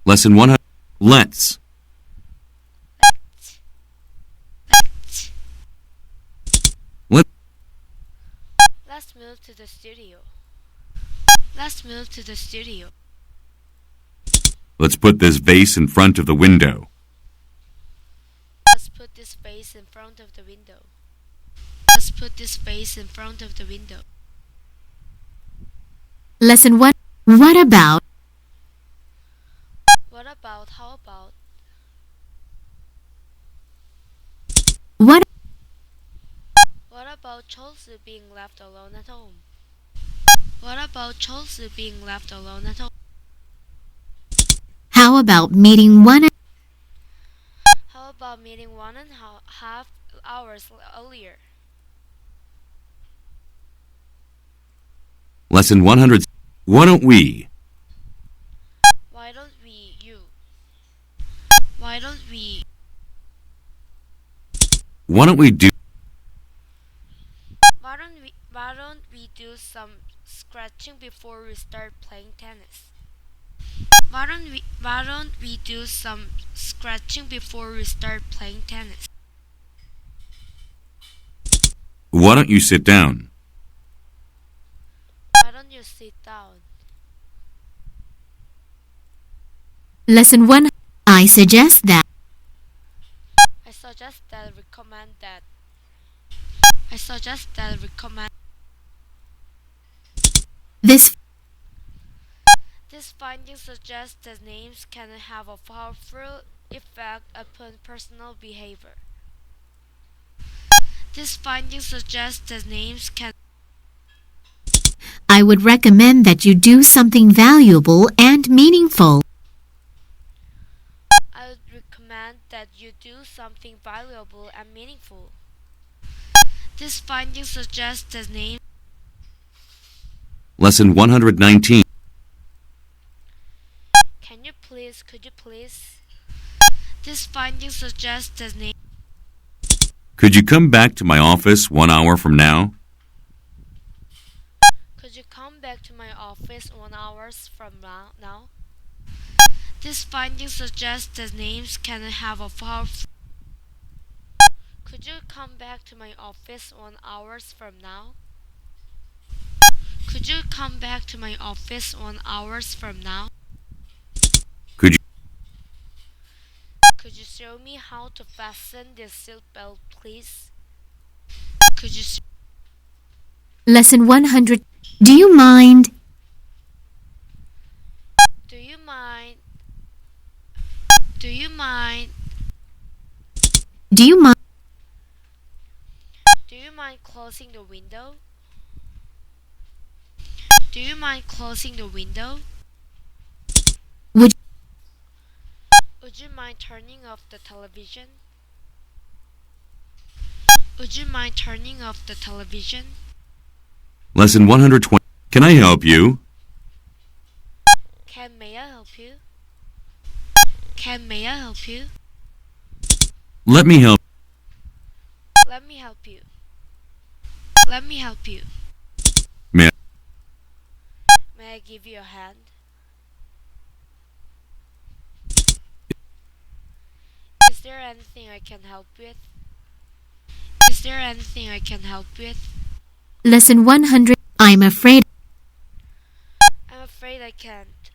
Lesson 100. Let's. Let. Let's move to the studio. Let's move to the studio. Let's put this vase in front of the window. Let's put this vase in front of the window. Let's put this vase in front of the window. Lesson 1. What about? What about? How about? What What about Chelsea being left alone at home? What about Chelsea being left alone at home? How about meeting one? How about meeting 1.5 hours earlier? Lesson 100. Why don't we? Why don't we? You. Why don't we? Why don't we do? Why don't we do some scratching before we start playing tennis? Why don't we do some scratching before we start playing tennis? Why don't you sit down? Why don't you sit down? Lesson 1. I suggest that. I suggest that recommend that. I suggest that recommend. This This finding suggests that names can have a powerful effect upon personal behavior. This finding suggests that names can. I would recommend that you do something valuable and meaningful. I would recommend that you do something valuable and meaningful. This finding suggests that names. Lesson 119. Could you please? This finding suggests that names. Could you come back to my office 1 hour from now? Could you come back to my office 1 hour from now? This finding suggests that names can have a powerful. Could you come back to my office 1 hour from now? Could you come back to my office 1 hour from now? Could you show me how to fasten this seatbelt, please? Could you? Lesson 100. Do you mind? Do you mind? Do you mind? Do you mind? Do you mind closing the window? Do you mind closing the window? Would you mind turning off the television? Would you mind turning off the television? Lesson 120. Can I help you? May I help you? May I help you? Let me help. Let me help you. Let me help you. May I give you a hand? Is there anything I can help with? Is there anything I can help with? Lesson 100. I'm afraid. I'm afraid I can't.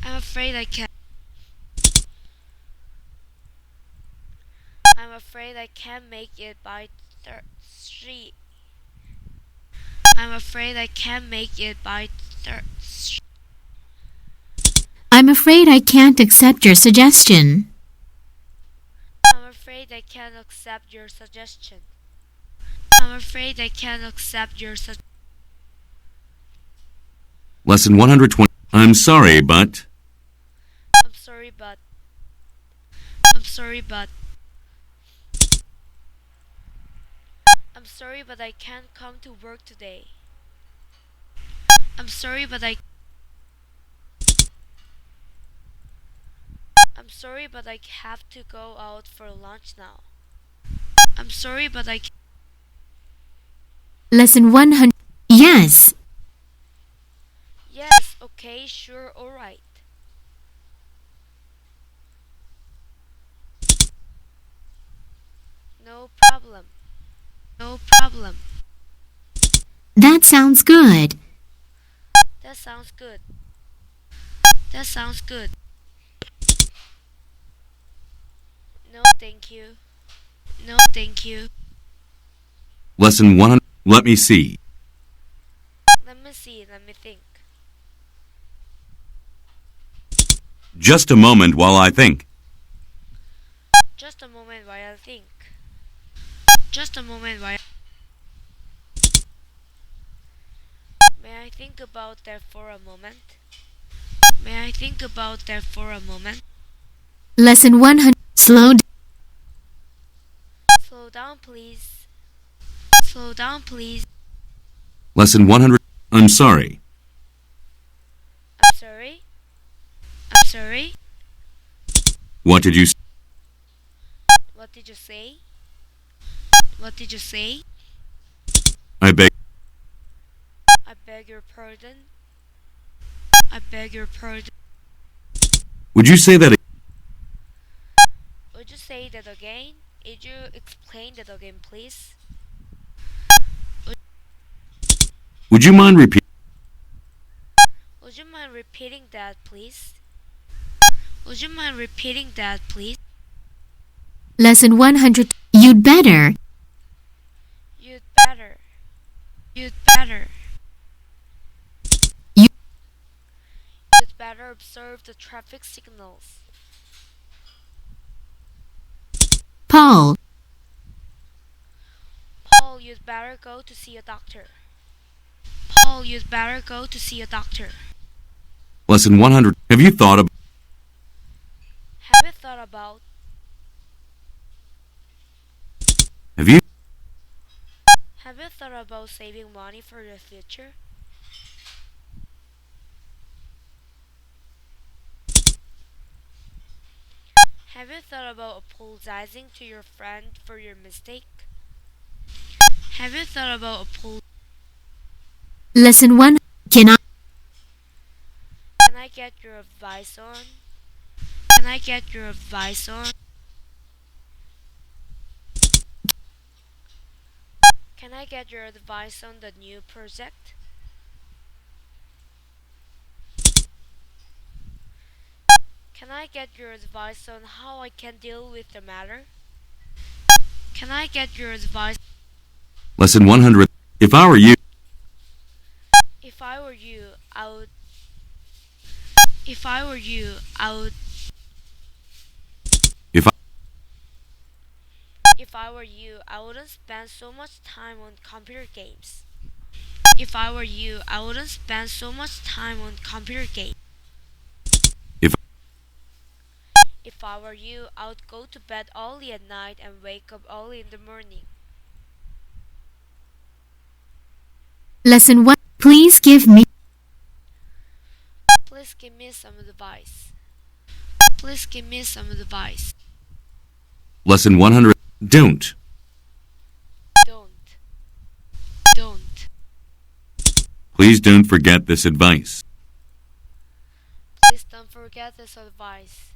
I'm afraid I can't. I'm afraid I can't make it by 3. I'm afraid I can't make it by 3. I'm afraid I can't accept your suggestion. I'm afraid I can't accept your suggestion. I'm afraid I can't accept your suggestion. Lesson 120. I'm sorry, but. I'm sorry, but. I'm sorry, but. I'm sorry, but I can't come to work today. I'm sorry, but I have to go out for lunch now. I'm sorry, but I. Lesson 100. Yes. Yes, okay, sure, alright. No problem. No problem. That sounds good. That sounds good. That sounds good. No, thank you. No, thank you. Lesson 100. Let me see. Let me see. Let me think. Just a moment while I think. Just a moment while I think. Just a moment while. May I think about that for a moment? May I think about that for a moment? Lesson 100. Slow down, please. Slow down, please. Lesson 100. I'm sorry. I'm sorry. I'm sorry. What did you say? What did you say? What did you say? I beg. I beg your pardon. I beg your pardon. Would you say that? Would you say that again? Would you explain that again, please? Would you mind repeating? Would you mind repeating that, please? Would you mind repeating that, please? Lesson 100. You'd better. You'd better. You'd better. You- You'd better observe the traffic signals. Paul. Paul, you'd better go to see a doctor. Paul, you'd better go to see a doctor. Lesson 100. Have you thought about? Have you thought about? Have you? Have you thought about saving money for the future? Have you thought about apologizing to your friend for your mistake? Have you thought about Lesson 1. Can Can I get your advice on? Can I get your advice on? Can I get your advice on the new project? Can I get your advice on how I can deal with the matter? Can I get your advice? Lesson 100. If I were you. If I were you, I would. If I were you, I would. If I. If I were you, I wouldn't spend so much time on computer games. If I were you, I wouldn't spend so much time on computer games. If. If I were you, I would go to bed early at night and wake up early in the morning. Lesson 1. Please give me. Please give me some advice. Please give me some advice. Lesson 100. Don't. Don't. Don't. Please don't forget this advice. Please don't forget this advice.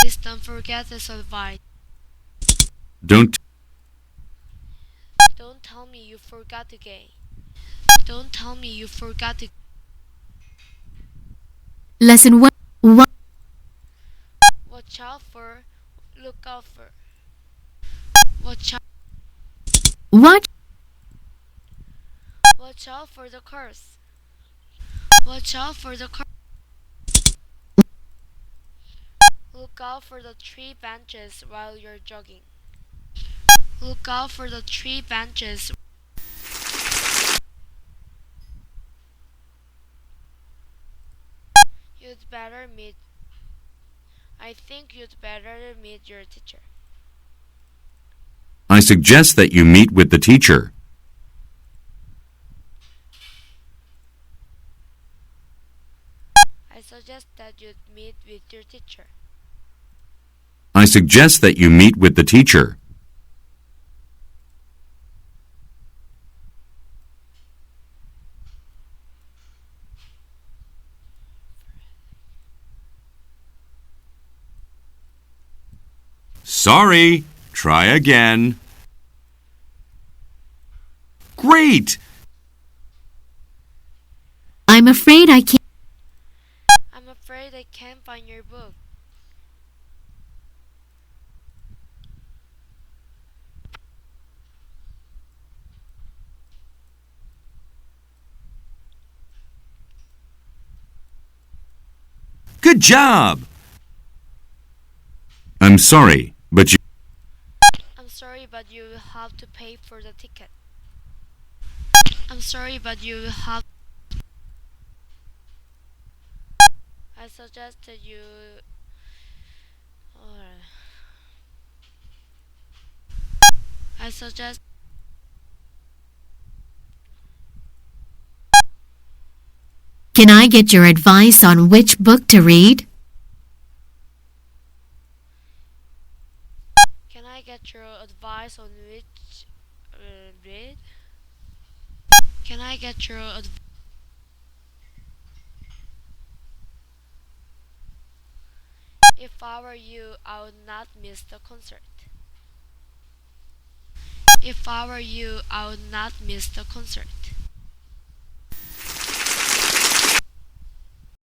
Please don't forget this advice. Don't. Don't tell me you forgot the game. Don't tell me you forgot the. Lesson 1. Watch out for. Look out for. Watch out. What? Watch out for the cars. Watch out for the cars. Look out for the tree branches while you're jogging. Look out for the tree branches. You'd better meet. I think you'd better meet your teacher. I suggest that you meet with the teacher. I suggest that you meet with your teacher. I suggest that you meet with the teacher. Sorry. Try again. Great! I'm afraid I can't. I'm afraid I can't find your book. Good job! I'm sorry, but you... I'm sorry, but you will have to pay for the ticket. I'm sorry, but you will have. I suggest that you. Or I suggest. Can I get your advice on which book to read? Can I get your advice on which read? Can I get your advice? If I were you, I would not miss the concert. If I were you, I would not miss the concert.